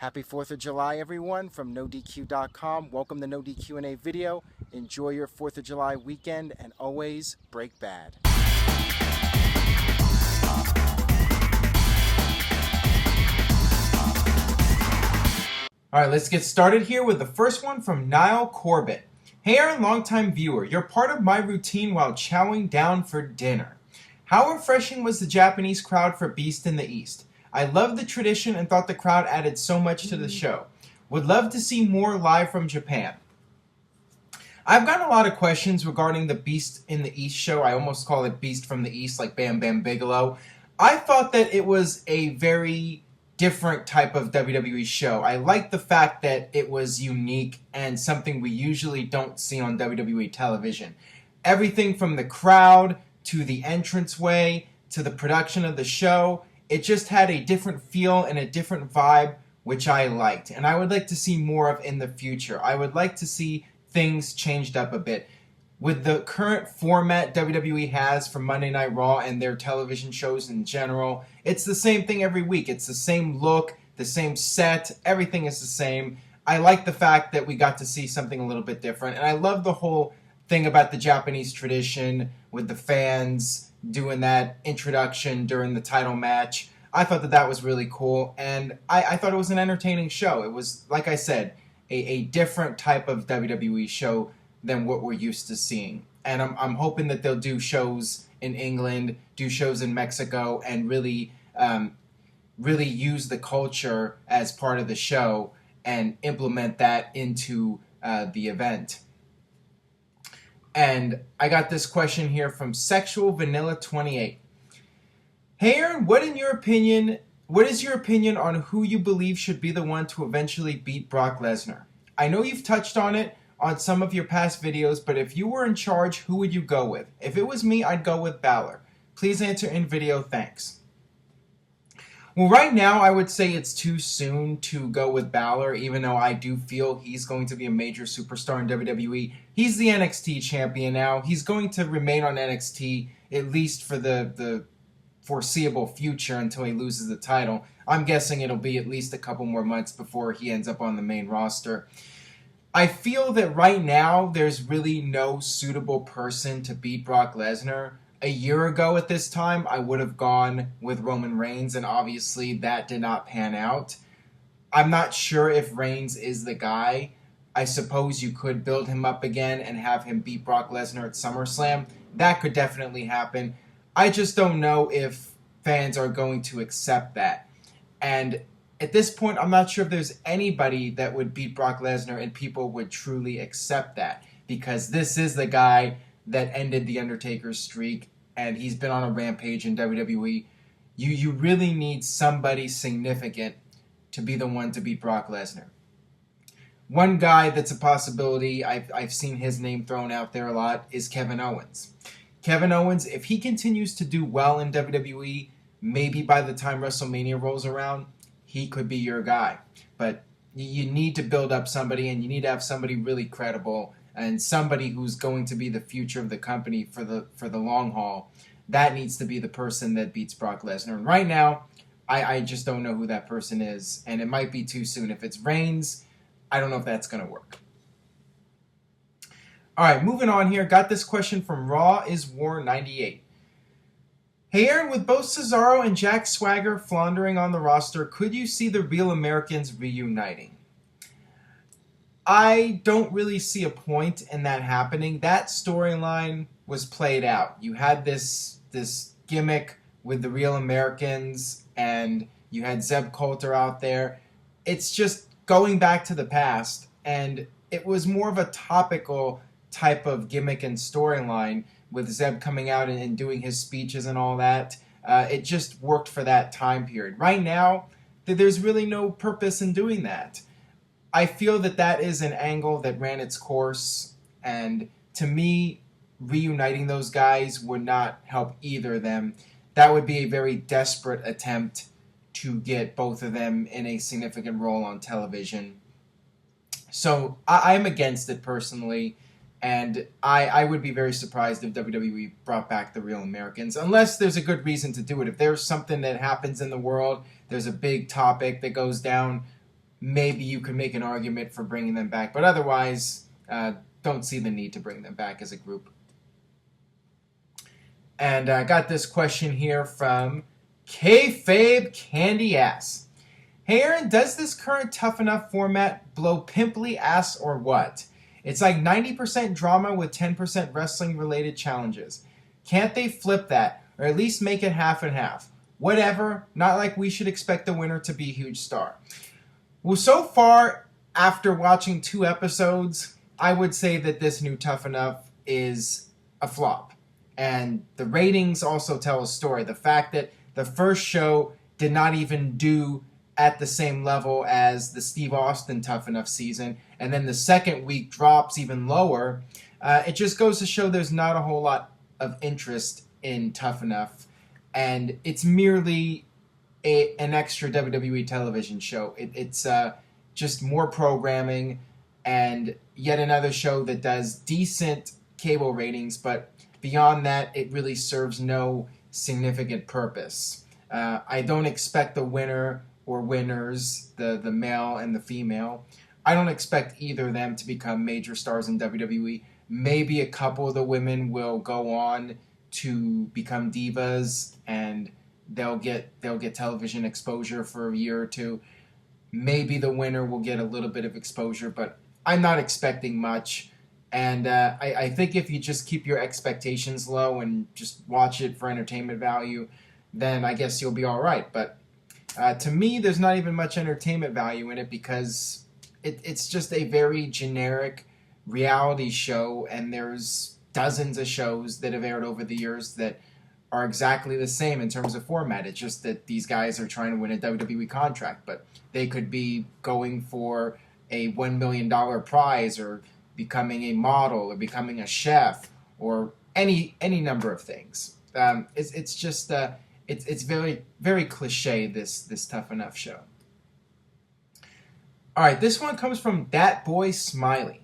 Happy 4th of July, everyone, from NoDQ.com. Welcome to NoDQ&A video. Enjoy your 4th of July weekend, and always break bad. All right, let's get started here with the first one from Niall Corbett. Hey Aaron, longtime viewer, you're part of my routine while chowing down for dinner. How refreshing was the Japanese crowd for Beast in the East? I loved the tradition and thought the crowd added so much to the show. Would love to see more live from Japan. I've gotten a lot of questions regarding the Beast in the East show. I almost call it Beast from the East, like Bam Bam Bigelow. I thought that it was a very different type of WWE show. I liked the fact that it was unique and something we usually don't see on WWE television. Everything from the crowd to the entranceway to the production of the show, it just had a different feel and a different vibe, which I liked. And I would like to see more of in the future. I would like to see things changed up a bit. With the current format WWE has for Monday Night Raw and their television shows in general, it's the same thing every week. It's the same look, the same set, everything is the same. I like the fact that we got to see something a little bit different, and I love the whole thing about the Japanese tradition with the fans doing that introduction during the title match. I thought that was really cool, and I thought it was an entertaining show. It was, like I said, a different type of WWE show than what we're used to seeing. And I'm hoping that they'll do shows in England, do shows in Mexico, and really use the culture as part of the show and implement that into the event. And I got this question here from Sexual Vanilla 28. Hey Aaron, what is your opinion on who you believe should be the one to eventually beat Brock Lesnar? I know you've touched on it on some of your past videos, but if you were in charge, who would you go with? If it was me, I'd go with Balor. Please answer in video, thanks. Well, right now, I would say it's too soon to go with Balor, even though I do feel he's going to be a major superstar in WWE. He's the NXT champion now. He's going to remain on NXT, at least for the foreseeable future until he loses the title. I'm guessing it'll be at least a couple more months before he ends up on the main roster. I feel that right now there's really no suitable person to beat Brock Lesnar. A year ago at this time, I would have gone with Roman Reigns, and obviously that did not pan out. I'm not sure if Reigns is the guy. I suppose you could build him up again and have him beat Brock Lesnar at SummerSlam. That could definitely happen. I just don't know if fans are going to accept that. And at this point, I'm not sure if there's anybody that would beat Brock Lesnar and people would truly accept that, because this is the guy that ended The Undertaker's streak, and he's been on a rampage in WWE. You really need somebody significant to be the one to beat Brock Lesnar. One guy that's a possibility, I've seen his name thrown out there a lot, is Kevin Owens. Kevin Owens, if he continues to do well in WWE, maybe by the time WrestleMania rolls around, he could be your guy. But you need to build up somebody, and you need to have somebody really credible and somebody who's going to be the future of the company for the long haul. That needs to be the person that beats Brock Lesnar. And right now, I just don't know who that person is, and it might be too soon. If it's Reigns, I don't know if that's going to work. All right, moving on here. Got this question from Raw is War 98. Hey Aaron, with both Cesaro and Jack Swagger floundering on the roster, could you see the Real Americans reuniting? I don't really see a point in that happening. That storyline was played out. You had this gimmick with the Real Americans, and you had Zeb Coulter out there. It's just going back to the past, and it was more of a topical type of gimmick and storyline, with Zeb coming out and doing his speeches and all that. It just worked for that time period. Right now, there's really no purpose in doing that. I feel that is an angle that ran its course, and to me, reuniting those guys would not help either of them. That would be a very desperate attempt to get both of them in a significant role on television. So I'm against it personally. And I would be very surprised if WWE brought back the Real Americans, unless there's a good reason to do it. If there's something that happens in the world, there's a big topic that goes down, maybe you could make an argument for bringing them back. But otherwise, don't see the need to bring them back as a group. And I got this question here from Kayfabe Candy Ass. Hey Aaron, does this current Tough Enough format blow pimply ass or what? It's like 90% drama with 10% wrestling related challenges. Can't they flip that, or at least make it half and half? Whatever, not like we should expect the winner to be a huge star. Well, so far, after watching 2 episodes, I would say that this new Tough Enough is a flop. And the ratings also tell a story. The fact that the first show did not even do at the same level as the Steve Austin Tough Enough season, and then the second week drops even lower, it just goes to show there's not a whole lot of interest in Tough Enough, and it's merely an extra WWE television show. It's just more programming and yet another show that does decent cable ratings, but beyond that, it really serves no significant purpose. I don't expect the winner or winners, the male and the female, I don't expect either of them to become major stars in WWE. Maybe a couple of the women will go on to become divas and they'll get television exposure for a year or two. Maybe the winner will get a little bit of exposure, but I'm not expecting much. And I think if you just keep your expectations low and just watch it for entertainment value, then I guess you'll be all right. But to me, there's not even much entertainment value in it because it's just a very generic reality show, and there's dozens of shows that have aired over the years that are exactly the same in terms of format. It's just that these guys are trying to win a WWE contract, but they could be going for a $1 million prize or becoming a model or becoming a chef or any number of things. It's just it's very, very cliche, this Tough Enough show. All right, this one comes from That Boy Smiley.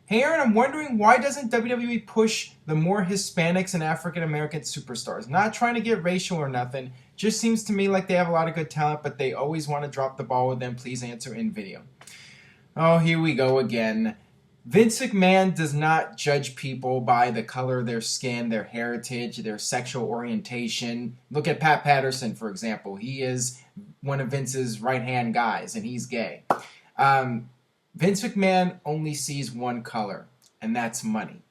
Hey Aaron, I'm wondering why doesn't WWE push the more Hispanics and African American superstars? Not trying to get racial or nothing, just seems to me like they have a lot of good talent, but they always want to drop the ball with them. Please answer in video. Oh, here we go again. Vince McMahon does not judge people by the color of their skin, their heritage, their sexual orientation. Look at Pat Patterson, for example. He is one of Vince's right-hand guys, and he's gay. Vince McMahon only sees one color, and that's money.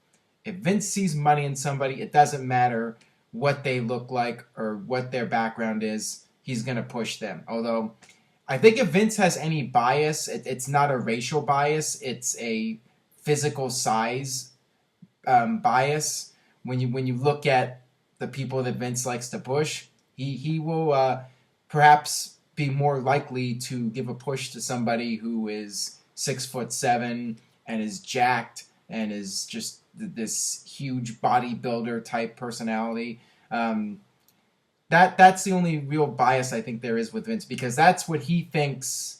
If Vince sees money in somebody, it doesn't matter what they look like or what their background is, he's going to push them. Although, I think if Vince has any bias, it's not a racial bias, it's a physical size bias. When you look at the people that Vince likes to push, he will perhaps be more likely to give a push to somebody who is 6'7" and is jacked and is just this huge bodybuilder type personality. That's the only real bias I think there is with Vince, because that's what he thinks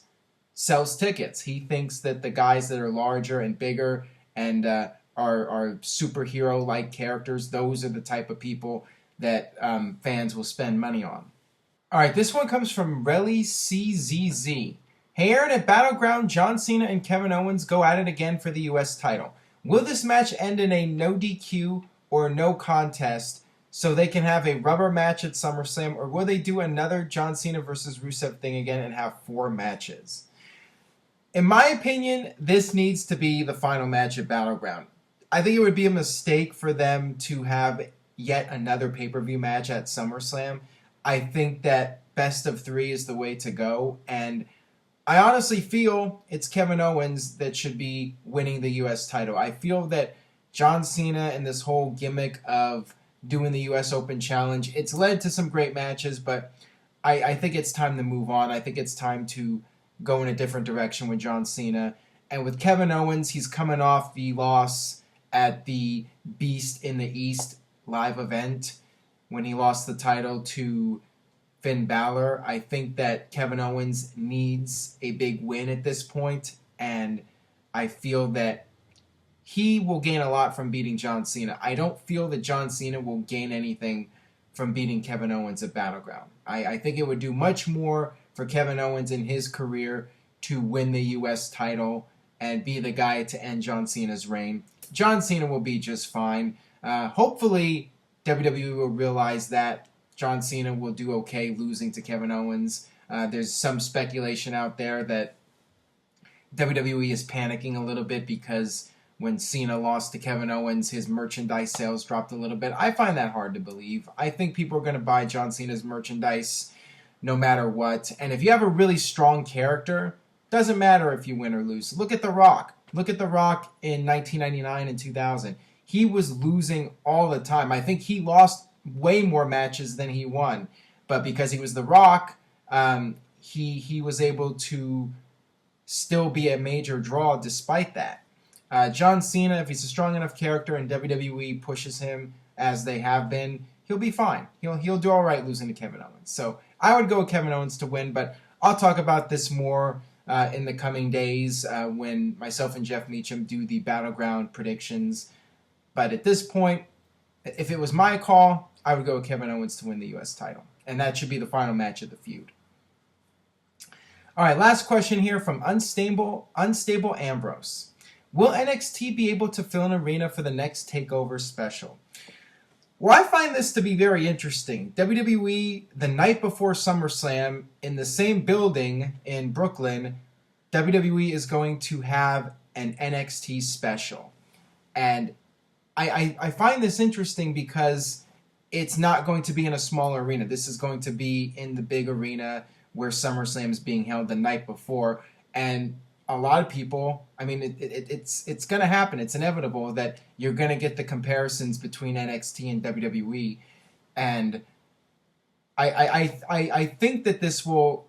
sells tickets. He thinks that the guys that are larger and bigger and are superhero-like characters, those are the type of people that fans will spend money on. All right, this one comes from Relly CZZ. Hey Aaron, at Battleground, John Cena and Kevin Owens go at it again for the U.S. title. Will this match end in a no DQ or no contest so they can have a rubber match at SummerSlam, or will they do another John Cena versus Rusev thing again and have 4 matches? In my opinion, this needs to be the final match at Battleground. I think it would be a mistake for them to have yet another pay-per-view match at SummerSlam. I think that best of 3 is the way to go, and I honestly feel it's Kevin Owens that should be winning the U.S. title. I feel that John Cena and this whole gimmick of doing the U.S. Open Challenge, it's led to some great matches, but I think it's time to move on. I think it's time to go in a different direction with John Cena. And with Kevin Owens, he's coming off the loss at the Beast in the East live event when he lost the title to Finn Balor. I think that Kevin Owens needs a big win at this point, and I feel that he will gain a lot from beating John Cena. I don't feel that John Cena will gain anything from beating Kevin Owens at Battleground. I think it would do much more for Kevin Owens in his career to win the U.S. title and be the guy to end John Cena's reign. John Cena will be just fine. Hopefully, WWE will realize that John Cena will do okay losing to Kevin Owens. There's some speculation out there that WWE is panicking a little bit because when Cena lost to Kevin Owens, his merchandise sales dropped a little bit. I find that hard to believe. I think people are going to buy John Cena's merchandise no matter what. And if you have a really strong character, doesn't matter if you win or lose. Look at The Rock. Look at The Rock in 1999 and 2000. He was losing all the time. I think he lost way more matches than he won. But because he was The Rock, he was able to still be a major draw despite that. John Cena, if he's a strong enough character and WWE pushes him as they have been, he'll be fine. He'll do all right losing to Kevin Owens. So I would go with Kevin Owens to win, but I'll talk about this more in the coming days when myself and Jeff Meacham do the Battleground predictions. But at this point, if it was my call, I would go with Kevin Owens to win the U.S. title. And that should be the final match of the feud. All right, last question here from Unstable Ambrose. Will NXT be able to fill an arena for the next Takeover Special? Well, I find this to be very interesting. WWE, the night before SummerSlam, in the same building in Brooklyn, WWE is going to have an NXT Special. And I find this interesting because it's not going to be in a small arena. This is going to be in the big arena where SummerSlam is being held the night before. And a lot of people, I mean, it's going to happen. It's inevitable that you're going to get the comparisons between NXT and WWE. And I think that this will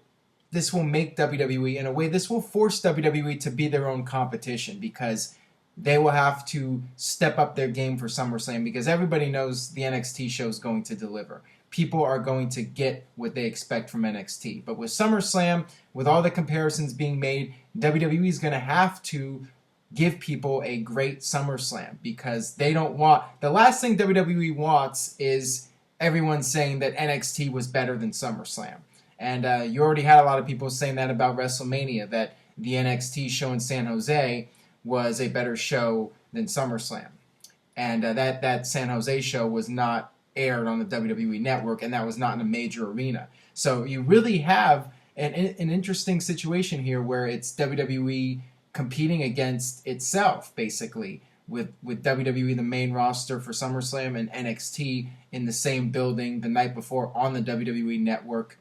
make WWE, in a way, this will force WWE to be their own competition because they will have to step up their game for SummerSlam because everybody knows the NXT show is going to deliver. People are going to get what they expect from NXT. But with SummerSlam, with all the comparisons being made, WWE is going to have to give people a great SummerSlam because they don't want... The last thing WWE wants is everyone saying that NXT was better than SummerSlam. And you already had a lot of people saying that about WrestleMania, that the NXT show in San Jose was a better show than SummerSlam. And that San Jose show was not aired on the WWE network, and that was not in a major arena. So you really have an interesting situation here where it's WWE competing against itself, basically, with WWE, the main roster for SummerSlam, and NXT in the same building the night before on the WWE network.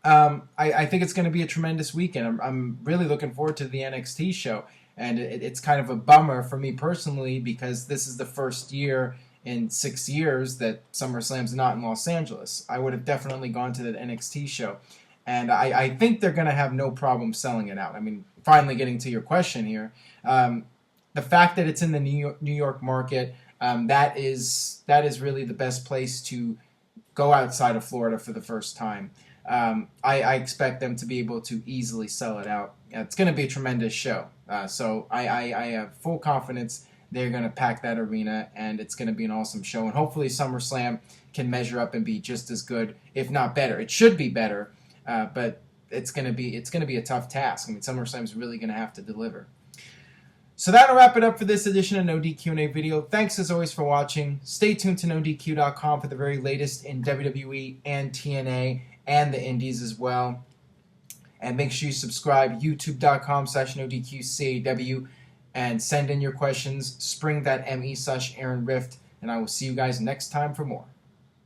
I think it's going to be a tremendous weekend. I'm really looking forward to the NXT show. And it's kind of a bummer for me personally because this is the first year in 6 years that SummerSlam's not in Los Angeles. I would have definitely gone to the NXT show. And I think they're going to have no problem selling it out. I mean, finally getting to your question here. The fact that it's in the New York market, that is really the best place to go outside of Florida for the first time. I expect them to be able to easily sell it out. It's going to be a tremendous show. So I have full confidence they're going to pack that arena, and it's going to be an awesome show. And hopefully SummerSlam can measure up and be just as good, if not better. It should be better, but it's going to be a tough task. I mean, SummerSlam's really going to have to deliver. So that'll wrap it up for this edition of NoDQ&A video. Thanks as always for watching. Stay tuned to NoDQ.com for the very latest in WWE and TNA and the Indies as well. And make sure you subscribe, youtube.com/NoDQCAW, and send in your questions, spring.me/Aaron Rift, and I will see you guys next time for more.